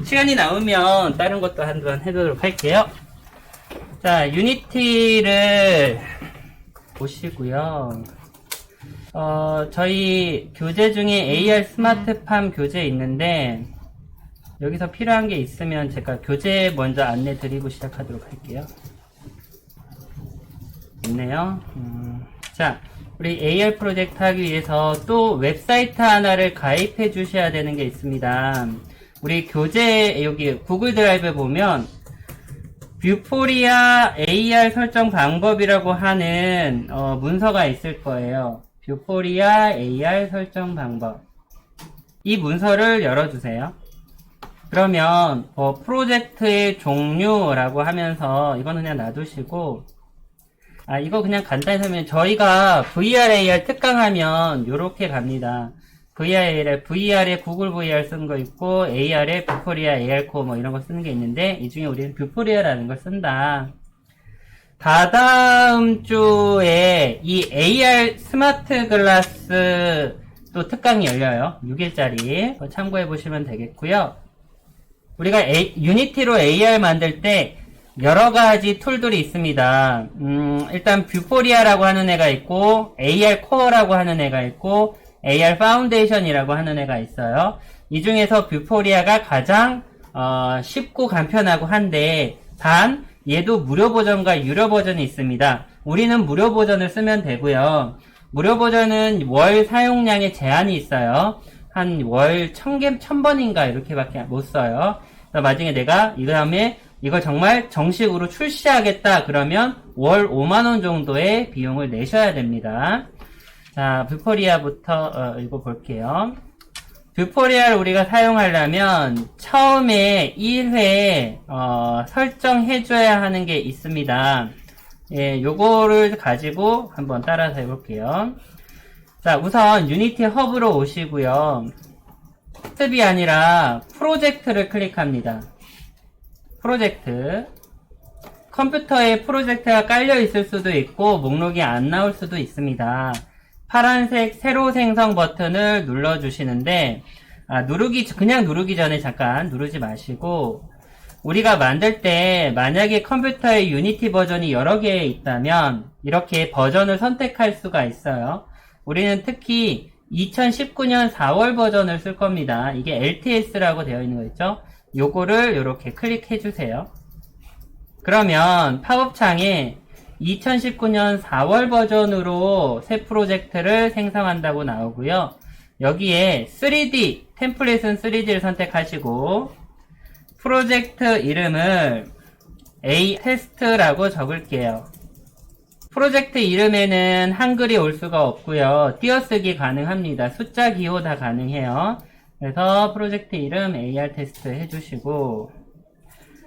시간이 나오면 다른 것도 한번 해보도록 할게요. 자, 유니티를 보시고요. 저희 교재 중에 AR 스마트팜 교재 있는데 여기서 필요한 게 있으면 제가 교재 먼저 안내 드리고 시작하도록 할게요. 있네요. 자, 우리 AR 프로젝트 하기 위해서 또 웹사이트 하나를 가입해 주셔야 되는 게 있습니다. 우리 교재 여기 구글 드라이브에 보면 뷰포리아 AR 설정 방법이라고 하는 문서가 있을 거예요. 뷰포리아 AR 설정 방법. 이 문서를 열어주세요. 그러면 프로젝트의 종류라고 하면서 이거는 그냥 놔두시고, 이거 그냥 간단히 설명. 저희가 VR AR 특강하면 요렇게 갑니다. VR에 구글 VR 쓴 거 있고, AR에 뷰포리아 AR 코어 뭐 이런 거 쓰는 게 있는데, 이 중에 우리는 뷰포리아라는 걸 쓴다. 다다음 주에 이 AR 스마트 글라스 또 특강이 열려요. 6일짜리. 참고해 보시면 되겠고요. 우리가 유니티로 AR 만들 때 여러 가지 툴들이 있습니다. 일단 뷰포리아라고 하는 애가 있고, AR 코어라고 하는 애가 있고, AR 파운데이션이라고 하는 애가 있어요. 이 중에서 뷰포리아가 가장 쉽고 간편하고 한데, 단 얘도 무료 버전과 유료 버전이 있습니다. 우리는 무료 버전을 쓰면 되고요. 무료 버전은 월 사용량에 제한이 있어요. 한 월 1000번인가 이렇게밖에 못 써요. 나중에 내가 이 다음에 이걸 정말 정식으로 출시하겠다 그러면 월 5만원 정도의 비용을 내셔야 됩니다. 자, 뷰포리아부터 읽어볼게요. 뷰포리아를 우리가 사용하려면 처음에 1회 설정해줘야 하는 게 있습니다. 예, 요거를 가지고 한번 따라서 해볼게요. 자, 우선 유니티 허브로 오시고요. 학습이 아니라 프로젝트를 클릭합니다. 프로젝트. 컴퓨터에 프로젝트가 깔려 있을 수도 있고 목록이 안 나올 수도 있습니다. 파란색 새로 생성 버튼을 눌러주시는데 그냥 누르기 전에 잠깐 누르지 마시고 우리가 만들 때 만약에 컴퓨터에 유니티 버전이 여러 개 있다면 이렇게 버전을 선택할 수가 있어요. 우리는 특히 2019년 4월 버전을 쓸 겁니다. 이게 LTS라고 되어 있는 거 있죠? 요거를 이렇게 클릭해 주세요. 그러면 팝업창에 2019년 4월 버전으로 새 프로젝트를 생성한다고 나오고요. 여기에 3D, 템플릿은 3D를 선택하시고 프로젝트 이름을 A-테스트라고 적을게요. 프로젝트 이름에는 한글이 올 수가 없고요. 띄어쓰기 가능합니다. 숫자 기호 다 가능해요. 그래서 프로젝트 이름 AR 테스트 해주시고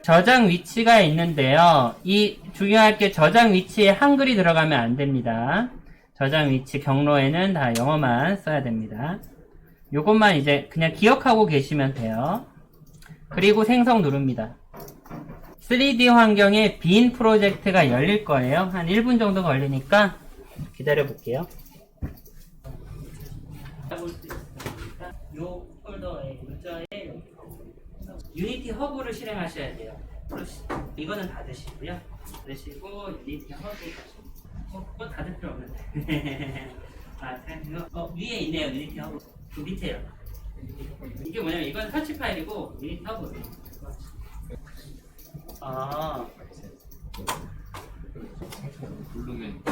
저장 위치가 있는데요. 이 중요할 게 저장 위치에 한글이 들어가면 안 됩니다. 저장 위치 경로에는 다 영어만 써야 됩니다. 요것만 이제 그냥 기억하고 계시면 돼요. 그리고 생성 누릅니다. 3D 환경에 빈 프로젝트가 열릴 거예요. 한 1분 정도 걸리니까 기다려 볼게요. 요 폴더에 문자에 유니티 허브를 실행하셔야 돼요. 이거는 닫으시고요. 닫으시고 유니티 허브 그거 닫을 필요 없는데 위에 있네요. 유니티 허브 그 밑에요. 이게 뭐냐면 이건 터치 파일이고 유니티 허브 누르면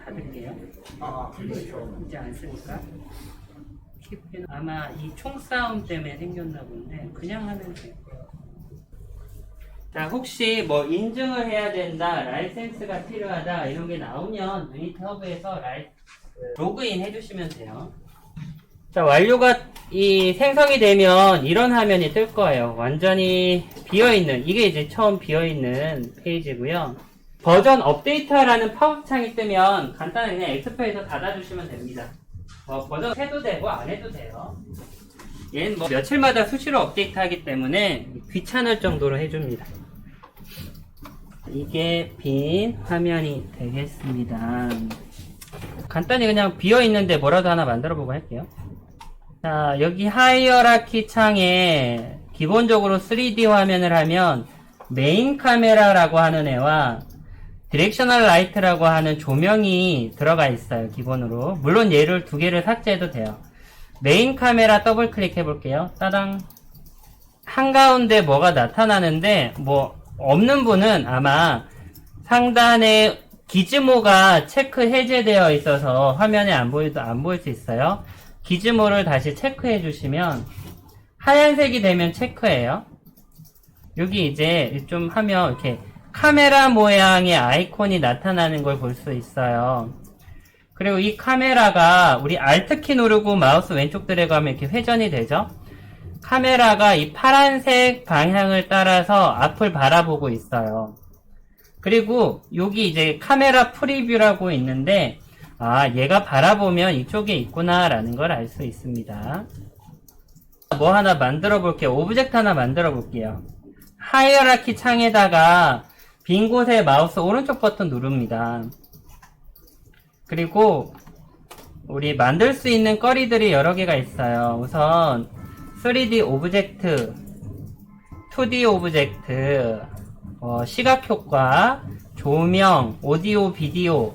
닫을게요. 이제 안 쓰니까. 아마 이 총싸움 때문에 생겼나 본데 그냥 하면 돼요. 자, 혹시 뭐 인증을 해야 된다, 라이센스가 필요하다 이런 게 나오면 유니티 허브에서 로그인 해주시면 돼요. 자, 완료가 생성이 되면 이런 화면이 뜰 거예요. 완전히 비어있는, 이게 이제 처음 비어있는 페이지고요. 버전 업데이터라는 팝업창이 뜨면 간단하게 그냥 엑스표에서 닫아주시면 됩니다. 버전 해도 되고 안 해도 돼요. 얘는 뭐 며칠마다 수시로 업데이트 하기 때문에 귀찮을 정도로 해줍니다. 이게 빈 화면이 되겠습니다. 간단히 그냥 비어있는데 뭐라도 하나 만들어 보고 할게요. 자, 여기 하이어라키 창에 기본적으로 3D 화면을 하면 메인 카메라라고 하는 애와 디렉셔널 라이트라고 하는 조명이 들어가 있어요, 기본으로. 물론 얘를 두 개를 삭제해도 돼요. 메인 카메라 더블 클릭해 볼게요. 따당. 한가운데 뭐가 나타나는데, 뭐, 없는 분은 아마 상단에 기즈모가 체크 해제되어 있어서 화면에 안 보일 수 있어요. 기즈모를 다시 체크해 주시면 하얀색이 되면 체크예요. 여기 이제 좀 하면 이렇게 카메라 모양의 아이콘이 나타나는 걸 볼 수 있어요. 그리고 이 카메라가 우리 Alt키 누르고 마우스 왼쪽 드래그하면 이렇게 회전이 되죠. 카메라가 이 파란색 방향을 따라서 앞을 바라보고 있어요. 그리고 여기 이제 카메라 프리뷰라고 있는데, 아, 얘가 바라보면 이쪽에 있구나 라는 걸 알 수 있습니다. 뭐 하나 만들어 볼게요. 오브젝트 하나 만들어 볼게요. 하이어라키 창에다가 빈 곳에 마우스 오른쪽 버튼 누릅니다. 그리고 우리 만들 수 있는 거리들이 여러 개가 있어요. 우선 3D 오브젝트, 2D 오브젝트, 시각 효과, 조명, 오디오, 비디오,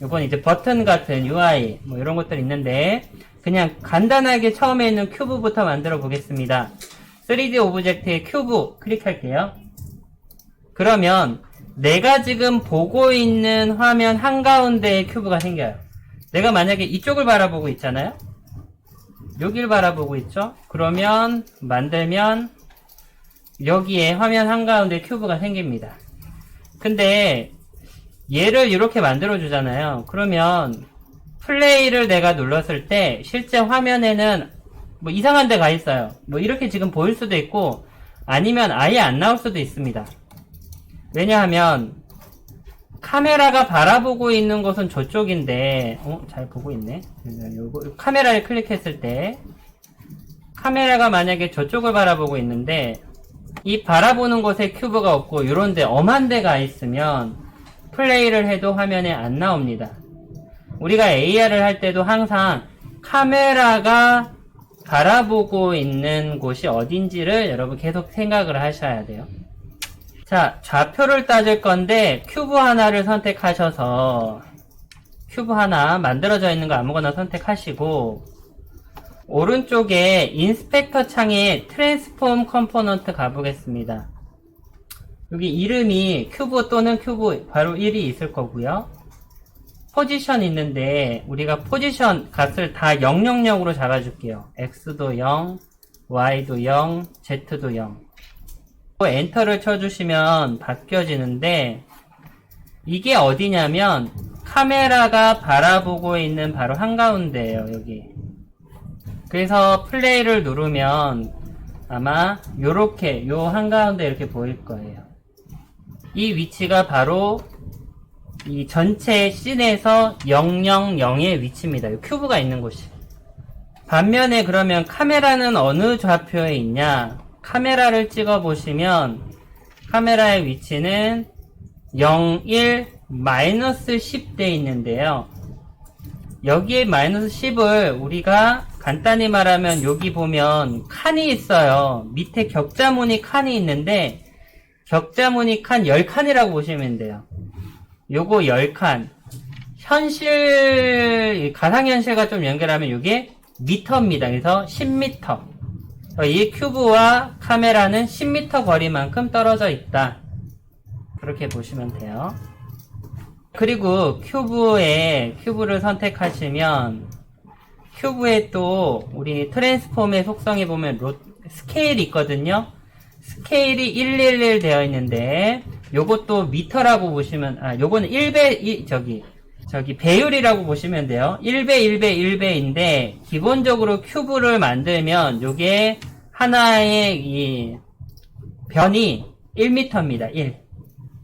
이건 이제 버튼 같은 UI 뭐 이런 것들 있는데, 그냥 간단하게 처음에 있는 큐브부터 만들어 보겠습니다. 3D 오브젝트의 큐브 클릭할게요. 그러면 내가 지금 보고 있는 화면 한가운데에 큐브가 생겨요. 내가 만약에 이쪽을 바라보고 있잖아요. 여길 바라보고 있죠. 그러면 만들면 여기에 화면 한가운데 큐브가 생깁니다. 근데 얘를 이렇게 만들어 주잖아요. 그러면 플레이를 내가 눌렀을 때 실제 화면에는 뭐 이상한 데 가 있어요. 뭐 이렇게 지금 보일 수도 있고, 아니면 아예 안 나올 수도 있습니다. 왜냐하면 카메라가 바라보고 있는 곳은 저쪽인데, 잘 보고 있네. 요거 카메라를 클릭했을 때 카메라가 만약에 저쪽을 바라보고 있는데 이 바라보는 곳에 큐브가 없고 이런 데 엄한 데가 있으면 플레이를 해도 화면에 안 나옵니다. 우리가 AR을 할 때도 항상 카메라가 바라보고 있는 곳이 어딘지를 여러분 계속 생각을 하셔야 돼요. 자, 좌표를 따질 건데 큐브 하나를 선택하셔서 큐브 하나 만들어져 있는 거 아무거나 선택하시고, 오른쪽에 인스펙터 창에 트랜스폼 컴포넌트 가보겠습니다. 여기 이름이 큐브 또는 큐브 바로 1이 있을 거고요. 포지션 있는데 우리가 포지션 값을 다 000으로 잡아줄게요. X도 0, Y도 0, Z도 0. 엔터를 쳐주시면 바뀌어지는데, 이게 어디냐면 카메라가 바라보고 있는 바로 한가운데예요. 여기. 그래서 플레이를 누르면 아마 요렇게 요 한가운데 이렇게 보일 거예요. 이 위치가 바로 이 전체 씬에서 000의 위치입니다. 이 큐브가 있는 곳이. 반면에 그러면 카메라는 어느 좌표에 있냐? 카메라를 찍어 보시면 카메라의 위치는 0, 1, 마이너스 10돼 있는데요. 여기에 마이너스 10을 우리가 간단히 말하면 여기 보면 칸이 있어요. 밑에 격자무늬 칸이 있는데 격자무늬 칸 10칸이라고 보시면 돼요. 요거 10칸. 현실, 가상현실과 좀 연결하면 이게 미터입니다. 그래서 10m. 이 큐브와 카메라는 10m 거리만큼 떨어져 있다. 그렇게 보시면 돼요. 그리고 큐브를 선택하시면 큐브에 또 우리 트랜스폼의 속성에 보면 스케일이 있거든요. 스케일이 111 되어 있는데 요것도 미터라고 보시면, 요거는 1배, 저기 배율이라고 보시면 돼요. 1배 1배 1배인데 기본적으로 큐브를 만들면 요게 하나의 이 변이 1m입니다. 1.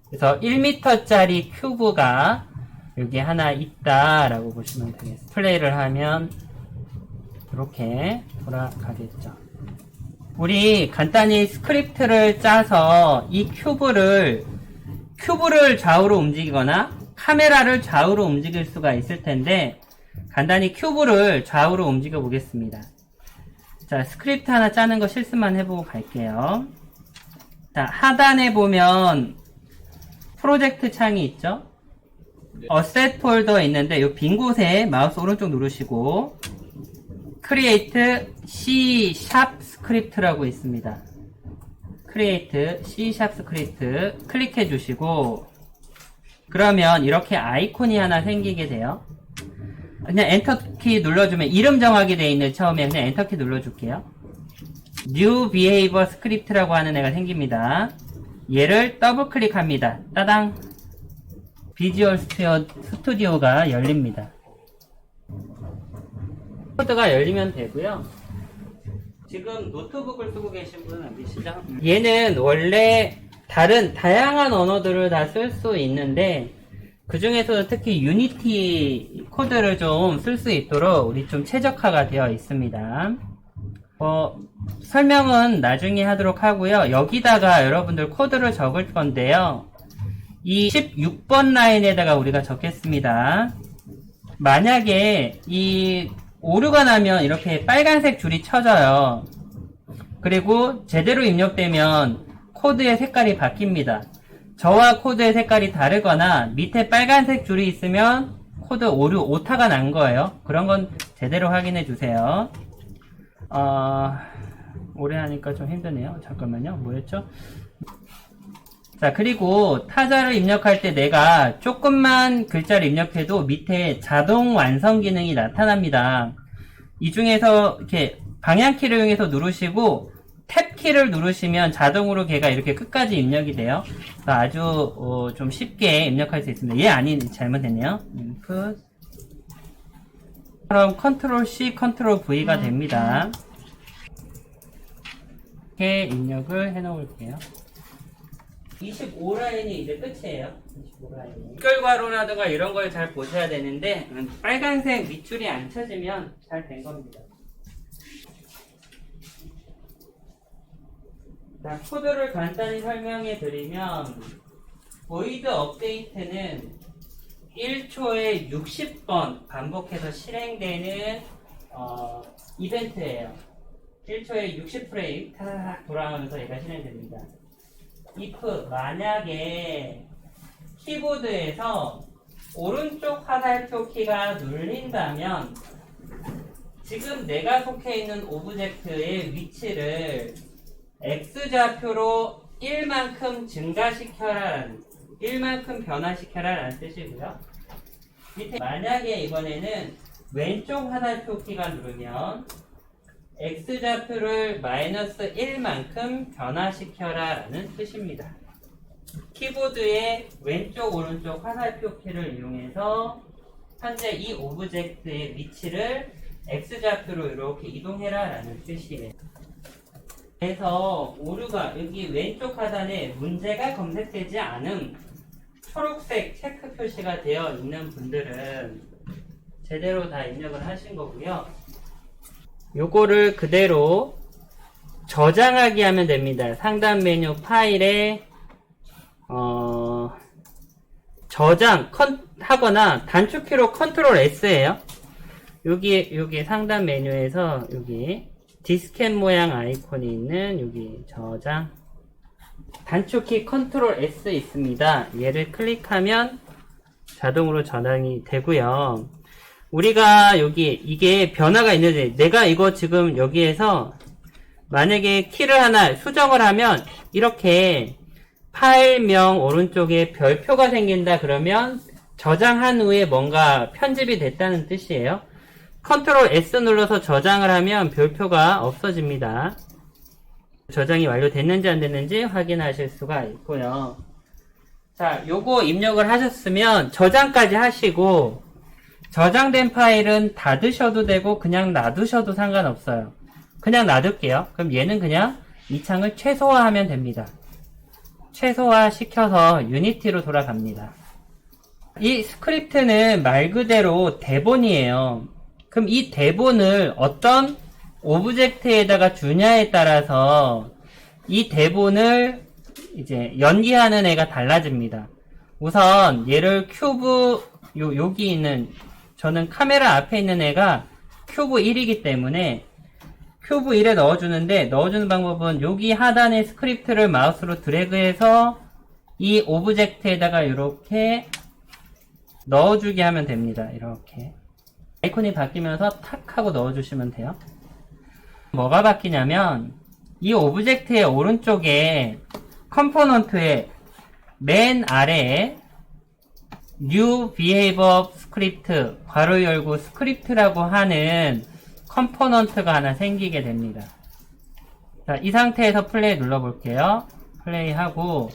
그래서 1m짜리 큐브가 여기 하나 있다라고 보시면 되겠습니다. 플레이를 하면 이렇게 돌아가겠죠. 우리 간단히 스크립트를 짜서 이 큐브를 좌우로 움직이거나 카메라를 좌우로 움직일 수가 있을 텐데, 간단히 큐브를 좌우로 움직여 보겠습니다. 자, 스크립트 하나 짜는 거 실습만 해보고 갈게요. 자, 하단에 보면 프로젝트 창이 있죠? 어셋 폴더 있는데 이 빈 곳에 마우스 오른쪽 누르시고 Create C# 스크립트라고 있습니다. Create C# 스크립트 클릭해 주시고 그러면 이렇게 아이콘이 하나 생기게 돼요. 그냥 엔터키 눌러주면 이름 정하게 돼 있는 처음에 그냥 엔터키 눌러줄게요. New Behavior Script라고 하는 애가 생깁니다. 얘를 더블 클릭합니다. 따당! 비주얼 스튜디오가 열립니다. 코드가 열리면 되고요. 지금 노트북을 쓰고 계신 분은 안 계시죠? 얘는 원래 다양한 언어들을 다 쓸 수 있는데 그 중에서도 특히 유니티 코드를 좀 쓸 수 있도록 우리 좀 최적화가 되어 있습니다. 설명은 나중에 하도록 하고요. 여기다가 여러분들 코드를 적을 건데요. 이 16번 라인에다가 우리가 적겠습니다. 만약에 이 오류가 나면 이렇게 빨간색 줄이 쳐져요. 그리고 제대로 입력되면 코드의 색깔이 바뀝니다. 저와 코드의 색깔이 다르거나 밑에 빨간색 줄이 있으면 코드 오류 오타가 난 거예요. 그런 건 제대로 확인해 주세요. 오래 하니까 좀 힘드네요. 잠깐만요. 뭐였죠? 자, 그리고 타자를 입력할 때 내가 조금만 글자를 입력해도 밑에 자동 완성 기능이 나타납니다. 이 중에서 이렇게 방향키를 이용해서 누르시고 탭키를 누르시면 자동으로 걔가 이렇게 끝까지 입력이 돼요. 아주 좀 쉽게 입력할 수 있습니다. 잘못했네요. input 그럼 컨트롤 C, 컨트롤 V가 됩니다. 이렇게 입력을 해 놓을게요. 25라인이 이제 끝이에요. 25라인이. 결과로라든가 이런 걸 잘 보셔야 되는데 빨간색 밑줄이 안 쳐지면 잘 된 겁니다. 자, 코드를 간단히 설명해 드리면 void 업데이트는 1초에 60번 반복해서 실행되는 이벤트예요. 1초에 60프레임 타닥 돌아가면서 얘가 실행됩니다. if 만약에 키보드에서 오른쪽 화살표 키가 눌린다면 지금 내가 속해 있는 오브젝트의 위치를 X좌표로 1만큼 증가시켜라 1만큼 변화시켜라 라는 뜻이고요. 밑에 만약에 이번에는 왼쪽 화살표 키가 누르면 X좌표를 마이너스 1만큼 변화시켜라 라는 뜻입니다. 키보드의 왼쪽 오른쪽 화살표 키를 이용해서 현재 이 오브젝트의 위치를 X좌표로 이렇게 이동해라 라는 뜻이에요. 그래서 오류가 여기 왼쪽 하단에 문제가 검색되지 않은 초록색 체크 표시가 되어 있는 분들은 제대로 다 입력을 하신 거고요. 요거를 그대로 저장하기 하면 됩니다. 상단 메뉴 파일에 저장 하거나 단축키로 컨트롤 S예요. 여기 상단 메뉴에서 여기 디스켓 모양 아이콘이 있는 여기 저장 단축키 컨트롤 S 있습니다. 얘를 클릭하면 자동으로 저장이 되고요. 우리가 이게 변화가 있는데 내가 이거 지금 여기에서 만약에 키를 하나 수정을 하면 이렇게 파일명 오른쪽에 별표가 생긴다 그러면 저장한 후에 뭔가 편집이 됐다는 뜻이에요. 컨트롤 S 눌러서 저장을 하면 별표가 없어집니다. 저장이 완료됐는지 안 됐는지 확인하실 수가 있고요. 자, 요거 입력을 하셨으면 저장까지 하시고 저장된 파일은 닫으셔도 되고 그냥 놔두셔도 상관없어요. 그냥 놔둘게요. 그럼 얘는 그냥 이 창을 최소화하면 됩니다. 최소화 시켜서 유니티로 돌아갑니다. 이 스크립트는 말 그대로 대본이에요. 그럼 이 대본을 어떤 오브젝트에다가 주냐에 따라서 이 대본을 이제 연기하는 애가 달라집니다. 우선 얘를 큐브 여기 있는 저는 카메라 앞에 있는 애가 큐브 1이기 때문에 큐브 1에 넣어주는데, 넣어주는 방법은 여기 하단에 스크립트를 마우스로 드래그해서 이 오브젝트에다가 이렇게 넣어주게 하면 됩니다. 이렇게. 아이콘이 바뀌면서 탁 하고 넣어주시면 돼요. 뭐가 바뀌냐면, 이 오브젝트의 오른쪽에 컴포넌트의 맨 아래에 New Behavior Script, 괄호 열고 스크립트라고 하는 컴포넌트가 하나 생기게 됩니다. 자, 이 상태에서 플레이 눌러볼게요. 플레이하고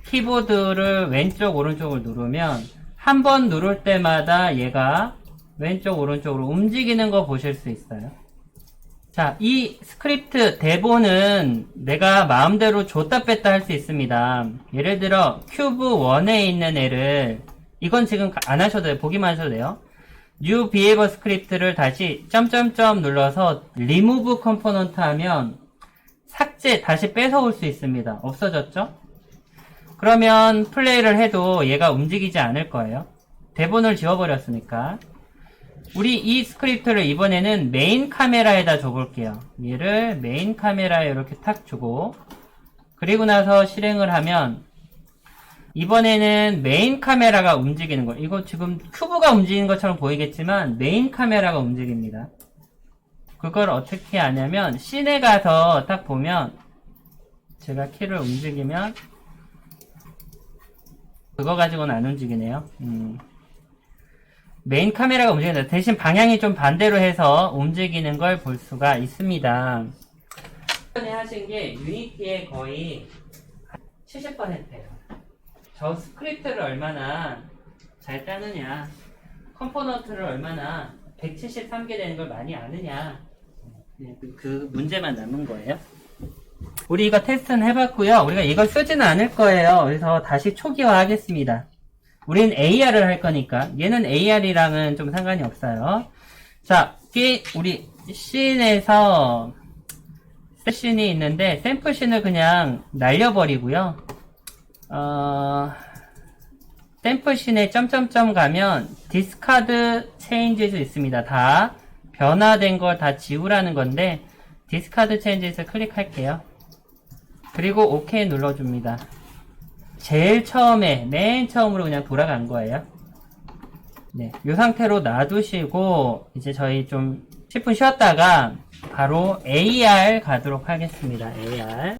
키보드를 왼쪽 오른쪽을 누르면 한 번 누를 때마다 얘가 왼쪽 오른쪽으로 움직이는 거 보실 수 있어요. 자, 이 스크립트 대본은 내가 마음대로 줬다 뺐다 할 수 있습니다. 예를 들어 큐브 1에 있는 애를, 이건 지금 안 하셔도 돼요. 보기만 하셔도 돼요. New Behavior Script를 다시 점점점 눌러서 Remove Component 하면 삭제, 다시 뺏어올 수 있습니다. 없어졌죠? 그러면 플레이를 해도 얘가 움직이지 않을 거예요. 대본을 지워버렸으니까. 우리 이 스크립트를 이번에는 메인 카메라에다 줘볼게요. 얘를 메인 카메라에 이렇게 탁 주고, 그리고 나서 실행을 하면 이번에는 메인 카메라가 움직이는 거예요. 이거 지금 큐브가 움직이는 것처럼 보이겠지만 메인 카메라가 움직입니다. 그걸 어떻게 하냐면 씬에 가서 딱 보면, 제가 키를 움직이면 그거 가지고는 안 움직이네요. 메인 카메라가 움직인다. 대신 방향이 좀 반대로 해서 움직이는 걸 볼 수가 있습니다. 이번에 하신 게 유니티의 거의 70%예요. 저 스크립트를 얼마나 잘 따느냐, 컴포넌트를 얼마나 173개 되는 걸 많이 아느냐, 그 문제만 남은 거예요. 우리 이거 테스트는 해봤고요. 우리가 이걸 쓰지는 않을 거예요. 그래서 다시 초기화 하겠습니다. 우린 AR을 할 거니까. 얘는 AR이랑은 좀 상관이 없어요. 자, 우리 씬에서 씬이 있는데 샘플 씬을 그냥 날려버리고요. 샘플 씬에 점점점 가면 디스카드 체인지도 있습니다. 다 변화된 걸 다 지우라는 건데 디스카드 체인지에서 클릭할게요. 그리고 OK 눌러줍니다. 제일 처음에, 맨 처음으로 그냥 돌아간 거예요. 네, 이 상태로 놔두시고 이제 저희 좀 10분 쉬었다가 바로 AR 가도록 하겠습니다. AR.